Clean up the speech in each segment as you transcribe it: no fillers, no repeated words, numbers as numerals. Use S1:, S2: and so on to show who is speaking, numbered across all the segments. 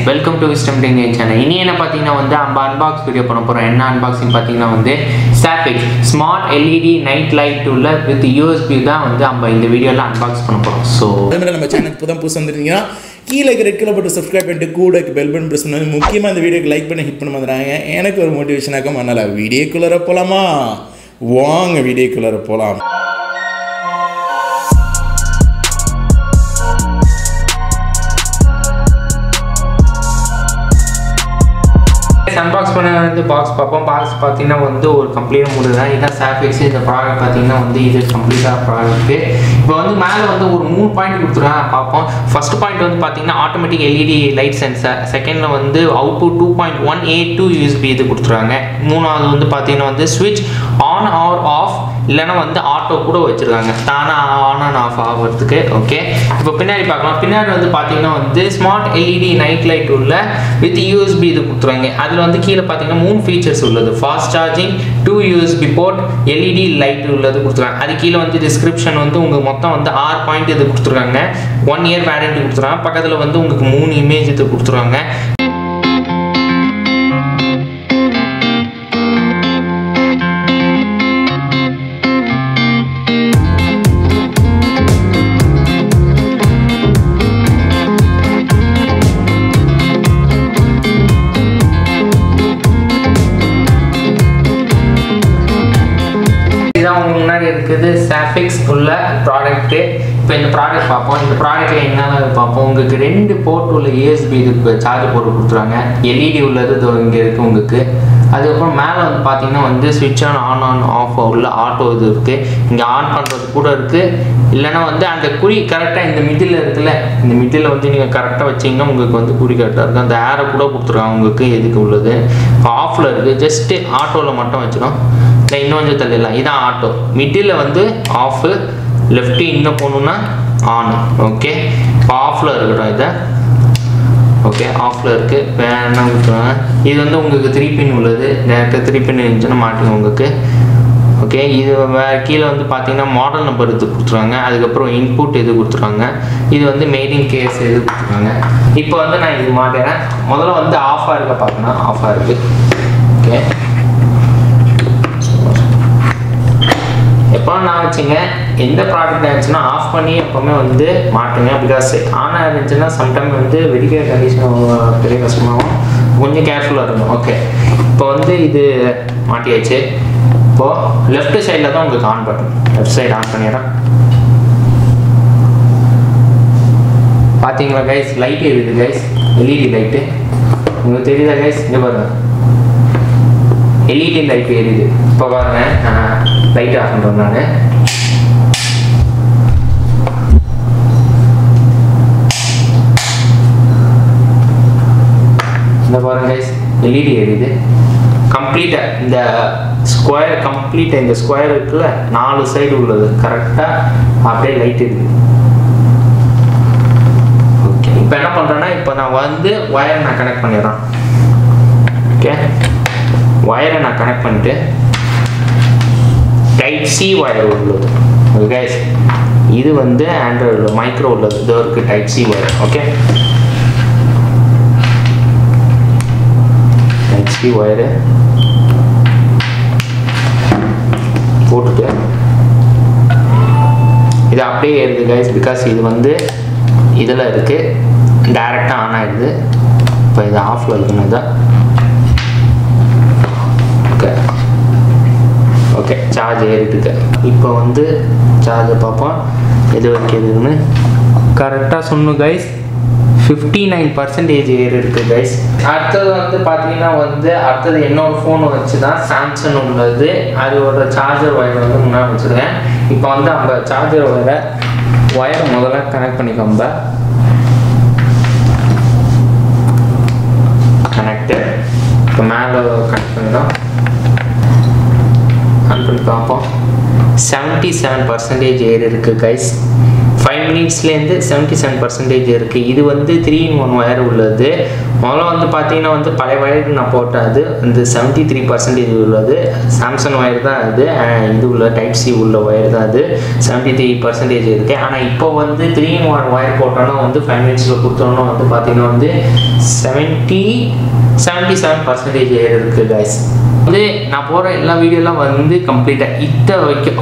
S1: welcome to 𝗙cie𝗿𝗹𝗀𝗀 channel. இனி என்ன பாத்தீங்கன்னா வந்து நம்ம unbox வீடியோ பண்ண போறோம். என்ன unboxing பாத்தீங்கன்னா வந்து Safix smart LED night light உள்ள with USB தான் வந்து நம்ம இந்த வீடியோல unbox பண்ண போறோம். சோ
S2: நம்ம சேனலுக்கு புதுசா வந்திருக்கீங்க கீழ ரெட் கலர் பட்டன் subscribe பண்ணிட்டு கூட பெல் பட்டன் பிரஸ் பண்ணி முக்கியமா இந்த வீடியோக்கு லைக் பண்ணி ஹிட் பண்ண மறந்துறாங்க. எனக்கு ஒரு மோட்டிவேஷன் ஆகும். அதனால வீடியோக்குள்ள போலாமா? வாங்க வீடியோக்குள்ள போலாம்.
S1: unbox பண்ண வந்து பாக்ஸ் பாப்போம். பாக்ஸ் பாத்தீங்கன்னா வந்து ஒரு கம்ப்ளீட் மூடு தான். இதான் Safix இந்த ப்ராடக்ட் பாத்தீங்கன்னா வந்து இது கம்ப்ளீட்டா ப்ராடக்ட். இப்போ வந்து மேல வந்து ஒரு 3 பாயிண்ட் கொடுத்துருக்காங்க பாப்போம். ஃபர்ஸ்ட் பாயிண்ட் வந்து பாத்தீங்கன்னா ஆட்டோமேட்டிக் LED லைட் சென்சார். செகண்ட்ல வந்து அவுட்புட் 2.182 USB இது கொடுத்துருக்காங்க. மூணாவது வந்து பாத்தீங்கன்னா வந்து ஸ்விட்ச் ஆன் ஆர் ஆஃப் இல்லைன்னா வந்து ஆட்டோ கூட வச்சிருக்காங்க தானா ஆன் அண்ட் ஆஃப் ஆகிறதுக்கு. ஓகே, இப்போ பின்னாடி பார்க்கலாம். பின்னாடி வந்து பார்த்தீங்கன்னா வந்து ஸ்மார்ட் LED நைட் லைட் உள்ள வித் USB இது கொடுத்துருவாங்க. அதில் வந்து கீழே பார்த்தீங்கன்னா 3 ஃபீச்சர்ஸ் உள்ளது. Fast charging, 2 USB port, LED light உள்ளது கொடுத்துருக்காங்க. அது கீழே வந்து டிஸ்கிரிப்ஷன் வந்து உங்களுக்கு மொத்தம் வந்து 6 பாயிண்ட் இது கொடுத்துருக்காங்க. 1 இயர் வாரண்டி கொடுத்துருக்காங்க. பக்கத்தில் வந்து உங்களுக்கு 3 இமேஜ் இது கொடுத்துருவாங்க. முன்னாடி இருக்குது Safix உள்ள ப்ராடக்ட். இப்போ இந்த ப்ராடக்ட் பார்ப்போம். இந்த ப்ராடக்ட்ல என்னென்ன பார்ப்போம். உங்களுக்கு 2 போர்ட் உள்ள USB இதுக்கு சார்ஜ் போட்டு கொடுத்துருவாங்க. LED உள்ளது இங்கே இருக்குது உங்களுக்கு. அதுக்கப்புறம் மேலே வந்து பார்த்தீங்கன்னா வந்து ஸ்விட்ச் ஆன் ஆஃப் உள்ள ஆட்டோ இது இருக்குது. இங்கே ஆன் பண்ணுறது கூட இருக்குது. இல்லைன்னா வந்து அந்த குறி கரெக்டாக இந்த மிடில் இருக்குல்ல, இந்த மிடில் வந்து நீங்கள் கரெக்டாக வச்சிங்கன்னா உங்களுக்கு வந்து குறி கரெக்டாக இருக்குது. அந்த ஏரை கூட கொடுத்துருக்காங்க உங்களுக்கு எதுக்கு உள்ளது. இப்போ ஆஃபில் இருக்குது. ஜஸ்ட்டு ஆட்டோவில் மட்டும் வச்சிடும். இல்லை இன்னும் கொஞ்சம் தள்ளிடலாம். இதான் ஆட்டோ. மிடில் வந்து ஆஃபு, லெஃப்ட்டு இன்னும் போகணுன்னா ஆன். ஓகே, இப்போ ஆஃபில் இருக்கட்டும். இதை ஓகே ஆஃபில் இருக்குது. வேணா கொடுத்துருவாங்க. இது வந்து உங்களுக்கு 3 பின் உள்ளது. டேரெக்டாக 3 பின் இருந்துச்சுன்னா மாட்டுங்க உங்களுக்கு. ஓகே, இது கீழே வந்து பார்த்தீங்கன்னா மாடல் நம்பர் இது கொடுத்துருவாங்க. அதுக்கப்புறம் இன்புட் இது கொடுத்துருவாங்க. இது வந்து மெய்டிங் கேஸ் இது கொடுத்துருவாங்க. இப்போ வந்து நான் இது மாட்டேறேன். முதல்ல வந்து ஆஃபாக இருக்க பார்க்கணும். ஆஃபாக இருக்குது. ஓகே, எப்போ நான் வச்சுங்க எந்த ப்ராடக்ட் ஆச்சுன்னா ஆஃப் பண்ணி எப்போவுமே வந்து மாட்டுங்க. பிகாஸ் ஆன் ஆகிருந்துச்சுன்னா சம்டைம் வந்து வெடிக்கிற கண்டிஷன் பெரிய கஷ்டமாகும். கொஞ்சம் கேர்ஃபுல்லாக இருக்கணும். ஓகே, இப்போ வந்து இது மாட்டியாச்சு. இப்போது லெஃப்ட் சைடில் தான் உங்களுக்கு on button. Left side on பண்ணிடுறேன். பார்த்தீங்களா கைஸ், லைட் எரியுது கைஸ். LED லைட்டு உங்களுக்கு தெரியுதா கைஸ்? இங்கே பாருங்கள், LED லைட் எரியுது. இப்போ பாருங்க, லைட் ஆஃப் பண்ணுறேன் நான். இந்த பாருங்க கைஸ், LED எரியுது கம்ப்ளீட்டாக. இந்த ஸ்கொயர் கம்ப்ளீட்டாக இந்த ஸ்கொயர் இருக்குல்ல, 4 சைடு உள்ளது கரெக்டாக அப்படியே லைட் எரியுது. ஓகே, இப்போ என்ன பண்ணுறேன்னா இப்போ நான் வந்து ஒயரை நான் கனெக்ட் பண்ணிடுறேன். ஓகே, ஒயரை நான் கனெக்ட் பண்ணிட்டு Type-C ஒயர் உள்ளது. ஓகே கைஸ், இது வந்து ஆண்ட்ராய்டு மைக்ரோ உள்ளது. இது இருக்குது Type-C wire. Okay, Type-C wire போட்டுட்டு இது அப்படியே ஏறுது கைஸ். பிகாஸ் இது வந்து இதில் இருக்குது, டைரெக்டாக ஆன் ஆகிடுது. இப்போ இது ஆஃபில் இருக்குன்னு இதான். ஓகே, சார்ஜ் ஏறிட்டுருக்கு. இப்போ வந்து சார்ஜை பார்ப்போம் எது வரைக்கும் எதுன்னு. கரெக்டாக சொன்னோம் கைஸ், 59% ஏறி இருக்குது கைஸ். அடுத்தது வந்து பார்த்தீங்கன்னா வந்து அடுத்தது என்னோட ஃபோன் வச்சு தான் சாம்சங் உள்ளது. அதோட சார்ஜர் ஒயர் வந்து முன்னாடி வச்சுருக்கேன். இப்போ வந்து நம்ம சார்ஜர் ஒயரை முதல்ல கனெக்ட் பண்ணிக்கோங்க. கனெக்டு. இப்போ மேலே கனெக்ட் பண்ணிடும். ஆன் பண்ணி பார்ப்போம். 77% ஏறி இருக்குது கைஸ். 5 மினிட்ஸ்லேருந்து 77% இருக்குது. இது வந்து 3-in-1 ஒயர் உள்ளது. முதல்ல வந்து பார்த்தீங்கன்னா வந்து பழைய ஒயருக்கு நான் போட்டது இந்த 73% உள்ளது. சாம்சங் ஒயர் தான் அது. இது உள்ள டைப் சி உள்ள ஒயர் தான் அது. 73% இருக்குது. ஆனால் இப்போ வந்து 3-in-1 ஒயர் போட்டோன்னா வந்து 5 மினிட்ஸில் கொடுத்தோன்னா வந்து பார்த்தீங்கன்னா வந்து 77% ஏர் இருக்குது கைஸ். வந்து நான் போகிற எல்லா வீடியோலாம் வந்து கம்ப்ளீட்டாக இத்த வைக்கும்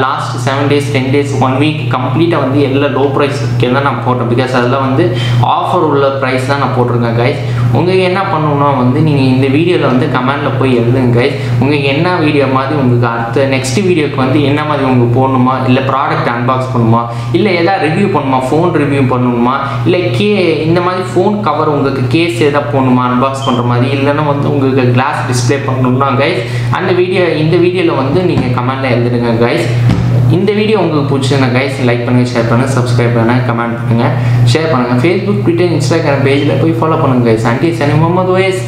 S1: லாஸ்ட் 7 days 10 days 1 week கம்ப்ளீட்டாக வந்து எல்லா லோ ப்ரைஸ்க்கு தான் நான் போட்டேன். பிகாஸ் அதெல்லாம் வந்து ஆஃபர் உள்ள ப்ரைஸ் தான் நான் போட்டிருக்கேன் கைஸ். உங்களுக்கு என்ன பண்ணணும்னா வந்து நீங்கள் இந்த வீடியோவில் வந்து கமெண்டில் போய் எழுதுங்க கைஸ். உங்களுக்கு என்ன வீடியோ மாதிரி உங்களுக்கு அடுத்த நெக்ஸ்ட் வீடியோக்கு வந்து என்ன மாதிரி உங்களுக்கு போடணுமா, இல்லை ப்ராடக்ட் அன்பாக்ஸ் பண்ணணுமா, இல்லை எதாவது ரிவ்யூ பண்ணணுமா, ஃபோன் ரிவ்யூ பண்ணணுமா, இல்லை இந்த மாதிரி ஃபோன் கவர் உங்களுக்கு கேஸ் எதாவது போடணுமா அன்பாக்ஸ் பண்ணுற மாதிரி, இல்லைன்னா வந்து உங்களுக்கு கிளாஸ் டிஸ்பிளே பண்ணணும்னா கைஸ் இந்த வீடியோவில் வந்து நீங்கள் கமெண்டில் எழுதுடுங்க கைஸ். இந்த வீடியோ உங்களுக்கு பிடிச்சதுன்னா கைஸ் லைக் பண்ணுங்கள், ஷேர் பண்ணுங்கள், சப்ஸ்கிரைப் பண்ணுங்கள், கமெண்ட் பண்ணுங்கள், ஷேர் பண்ணுங்கள். ஃபேஸ்புக், ட்விட்டர், இன்ஸ்டாகிராம் பேஜில் போய் ஃபாலோ பண்ணுங்கள் கைஸ். அன்டில் சனி முகமது வைஸ்.